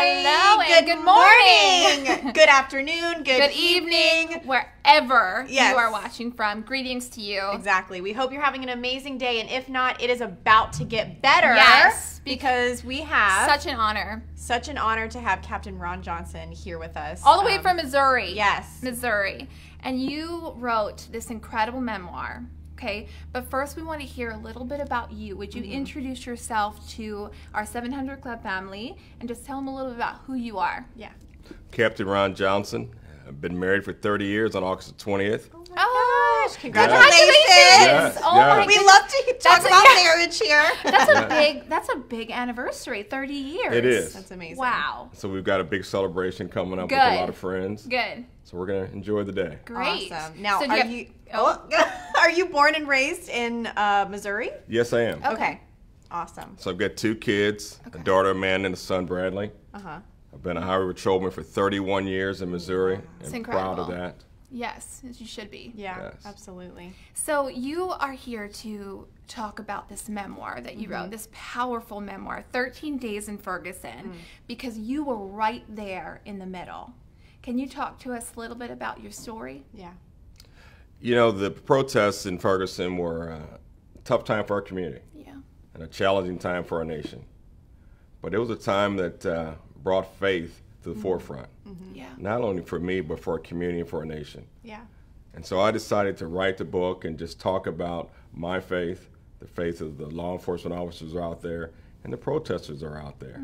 Hello and good morning. Good afternoon. Good evening. Wherever Yes. you are watching from. Greetings to you. Exactly. We hope you're having an amazing day, and if not, it is about to get better. Yes. Because we have Such an honor. such an honor to have Captain Ron Johnson here with us. All the way from Missouri. Yes. Missouri. And you wrote this incredible memoir. Okay, but first we want to hear a little bit about you. Would you introduce yourself to our 700 Club family and just tell them a little bit about who you are? Yeah. Captain Ron Johnson. I've been married for 30 years on August 20th. Oh, Gosh, congratulations! Yes, Oh yes. my We goodness. love to talk about marriage here. That's a big anniversary, 30 years. It is. That's amazing. Wow. So we've got a big celebration coming up Good. with a lot of friends. Good. So we're going to enjoy the day. Great. Awesome. Now, So do are you- are you born and raised in Missouri? Yes, I am. Okay. Awesome. So I've got 2 kids, a daughter Amanda and a son Bradley. Uh-huh. I've been a highway patrolman for 31 years in Missouri. It's and proud incredible. of that. Yes, as you should be. Yeah, Yes. absolutely. So you are here to talk about this memoir that you wrote, this powerful memoir, 13 Days in Ferguson, because you were right there in the middle. Can you talk to us a little bit about your story? Yeah. You know, the protests in Ferguson were a tough time for our community Yeah. and a challenging time for our nation. But it was a time that brought faith to the forefront, Yeah. not only for me, but for our community and for our nation. Yeah. And so I decided to write the book and just talk about my faith, the faith of the law enforcement officers are out there, and the protesters are out there.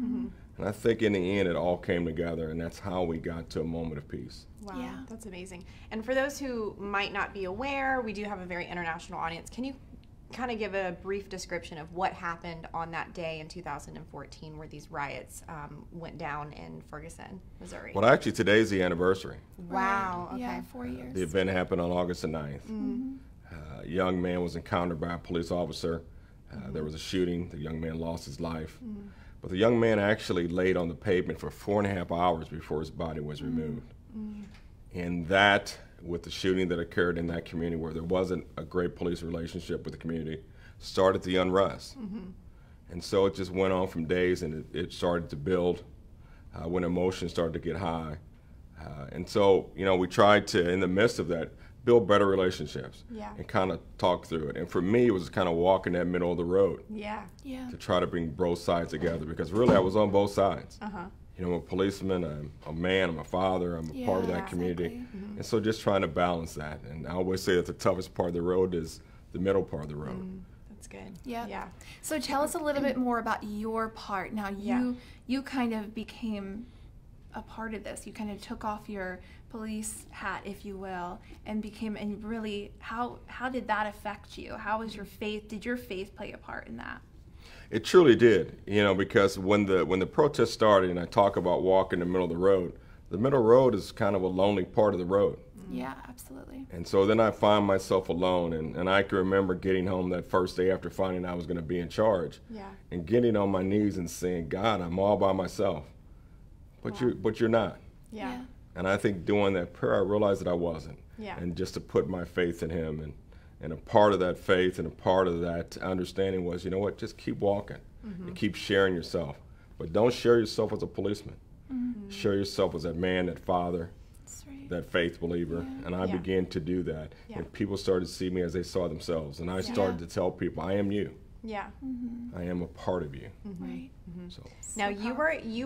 And I think in the end it all came together, and that's how we got to a moment of peace. Wow, Yeah. that's amazing. And for those who might not be aware, we do have a very international audience. Can you kind of give a brief description of what happened on that day in 2014 where these riots went down in Ferguson, Missouri? Well, actually, today's the anniversary. Wow, okay. Yeah, 4 years. The event happened on August the 9th. A young man was encountered by a police officer. There was a shooting. The young man lost his life. But the young man actually laid on the pavement for 4.5 hours before his body was removed. And that, with the shooting that occurred in that community where there wasn't a great police relationship with the community, started the unrest. And so it just went on from days, and it started to build when emotions started to get high. And so, you know, we tried to, in the midst of that, build better relationships Yeah. and kind of talk through it. And for me, it was kind of walking that middle of the road Yeah. Yeah. to try to bring both sides together, because really I was on both sides. You know, I'm a policeman, I'm a man, I'm a father, I'm a part of Yeah, that community. exactly. And so just trying to balance that. And I always say that the toughest part of the road is the middle part of the road. That's good. Yeah. Yeah. So tell us a little bit more about your part. Now Yeah. you kind of became a part of this. You kind of took off your police hat, if you will, and really how did that affect you? How was your faith? Did your faith play a part in that? It truly did, you know, because when the protest started, and I talk about walking the middle of the middle road is kind of a lonely part of the road. Yeah, absolutely. And so then I find myself alone, and I can remember getting home that first day after finding I was going to be in charge, Yeah. and getting on my knees and saying, God, I'm all by myself, but you're not. Yeah. And I think doing that prayer, I realized that I wasn't. Yeah. And just to put my faith in him, and a part of that faith and a part of that understanding was, you know what, just keep walking and keep sharing yourself. But don't share yourself as a policeman. Share yourself as that man, that father, That's right. that faith believer. And I Yeah. began to do that. Yeah. And people started to see me as they saw themselves. And I started to tell people, I am you. Yeah. I am a part of you. Right. So Now you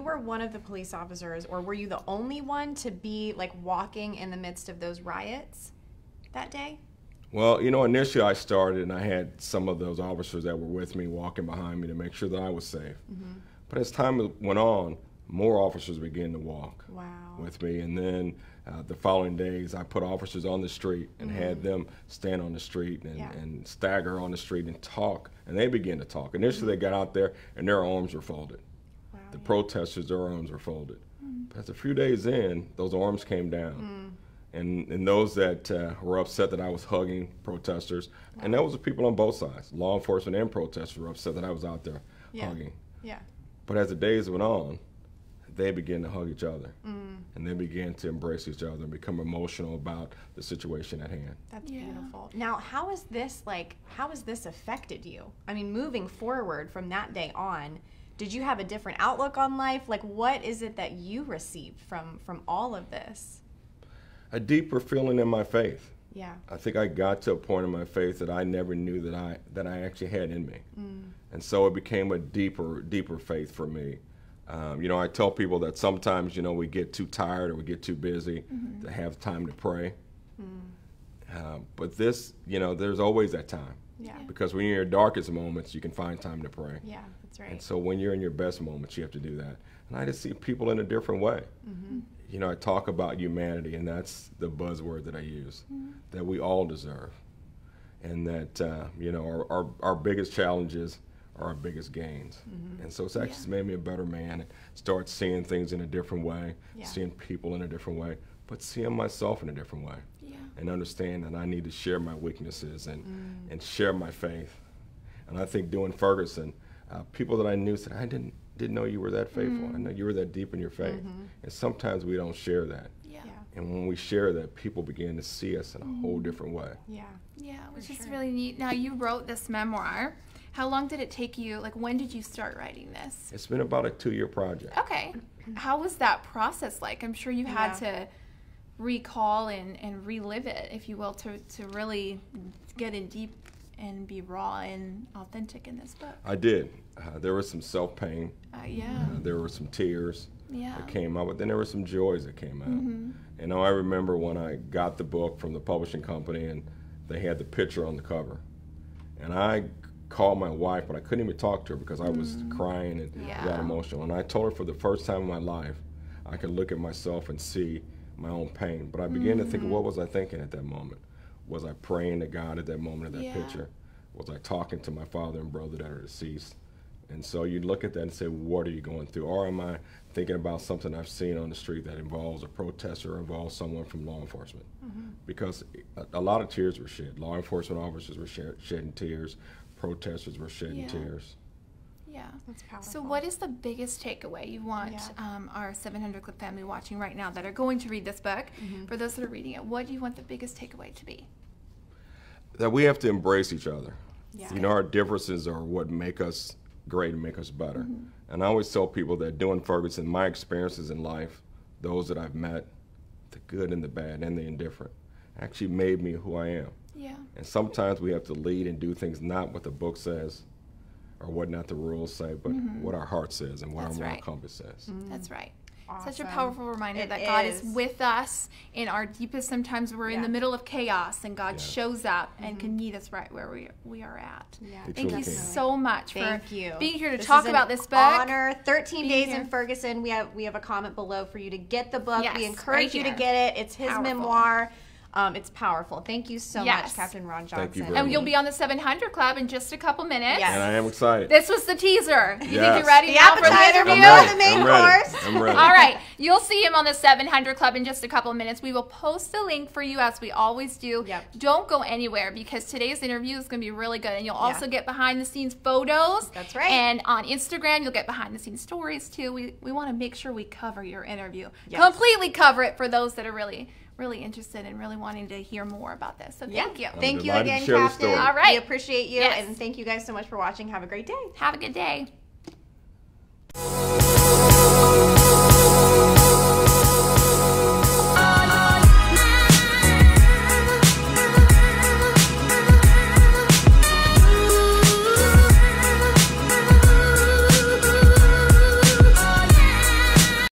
were one of the police officers, or were you the only one to be like walking in the midst of those riots that day? Well, you know, initially I started and I had some of those officers that were with me walking behind me to make sure that I was safe. But as time went on, more officers began to walk Wow. with me. And then the following days, I put officers on the street and had them stand on the street Yeah. and stagger on the street and talk. And they began to talk. Initially, they got out there and their arms were folded. Wow. The protesters, their arms were folded. But a few days in, those arms came down. And those that were upset that I was hugging protesters, and those were people on both sides, law enforcement and protesters were upset that I was out there hugging. Yeah. But as the days went on, they began to hug each other, and they began to embrace each other and become emotional about the situation at hand. That's Yeah. beautiful. Now, how has this affected you? I mean, moving forward from that day on, Did you have a different outlook on life? Like, what is it that you received from all of this? A deeper feeling in my faith. Yeah. I think I got to a point in my faith that I never knew that I actually had in me. And so it became a deeper faith for me. You know, I tell people that sometimes, you know, we get too tired or we get too busy to have time to pray. But this, you know, there's always that time. Yeah. Because when you're in your darkest moments, you can find time to pray. Yeah, that's right. And so when you're in your best moments, you have to do that. And I just see people in a different way. You know, I talk about humanity, and that's the buzzword that I use, that we all deserve. And that, you know, our biggest challenges are our biggest gains. And so it's actually made me a better man, and start seeing things in a different way, seeing people in a different way, but seeing myself in a different way. And understand that I need to share my weaknesses and share my faith. And I think doing Ferguson, people that I knew said, I didn't know you were that faithful. I know you were that deep in your faith. And sometimes we don't share that. And when we share that, people begin to see us in a whole different way. Yeah, which is really neat. Now, you wrote this memoir. How long did it take you? Like, when did you start writing this? It's been about a 2-year project. Okay. How was that process like? I'm sure you had to recall and relive it, if you will, to really get in deep and be raw and authentic in this book. I did. There was some self-pain. There were some tears that came out, but then there were some joys that came out. And I remember when I got the book from the publishing company and they had the picture on the cover. And I called my wife, but I couldn't even talk to her because I was crying and got emotional. And I told her for the first time in my life, I could look at myself and see my own pain. But I began to think, what was I thinking at that moment? Was I praying to God at that moment of that picture? Was I talking to my father and brother that are deceased? And so you look at that and say, what are you going through? Or am I thinking about something I've seen on the street that involves a protester or involves someone from law enforcement? Because a lot of tears were shed. Law enforcement officers were shedding tears. Protesters were shedding tears. Yeah. That's powerful. So what is the biggest takeaway you want our 700 Club family watching right now that are going to read this book, for those that are reading it, what do you want the biggest takeaway to be? That we have to embrace each other. You know, our differences are what make us great and make us better. And I always tell people that doing Ferguson, my experiences in life, those that I've met, the good and the bad and the indifferent, actually made me who I am. And sometimes we have to lead and do things not what the book says or what not the rules say, but what our heart says and what our moral compass says. That's right. Awesome. Such a powerful reminder that It God is. is with us in our deepest. Sometimes we're in the middle of chaos, and God shows up and can meet us right where we are at. Thank you so much for being here to talk about this book. Honor. 13 days in Ferguson. We have a comment below for you to get the book. We encourage you to get it. It's his memoir. It's powerful. Thank you so much, Captain Ron Johnson. Thank you very And much. you'll be on the 700 Club in just a couple minutes. And I am excited. This was the teaser. You think Yes. you're ready The now for the appetizer interview? before the main I'm ready. course. I'm ready. All right. You'll see him on the 700 Club in just a couple of minutes. We will post the link for you as we always do. Don't go anywhere because today's interview is going to be really good. And you'll also get behind the scenes photos. That's right. And on Instagram, you'll get behind the scenes stories too. We want to make sure we cover your interview. Completely cover it for those that are really interested and really wanting to hear more about this. So thank you. Thank you again, Captain. All right. We appreciate you. And thank you guys so much for watching. Have a great day. Have a good day.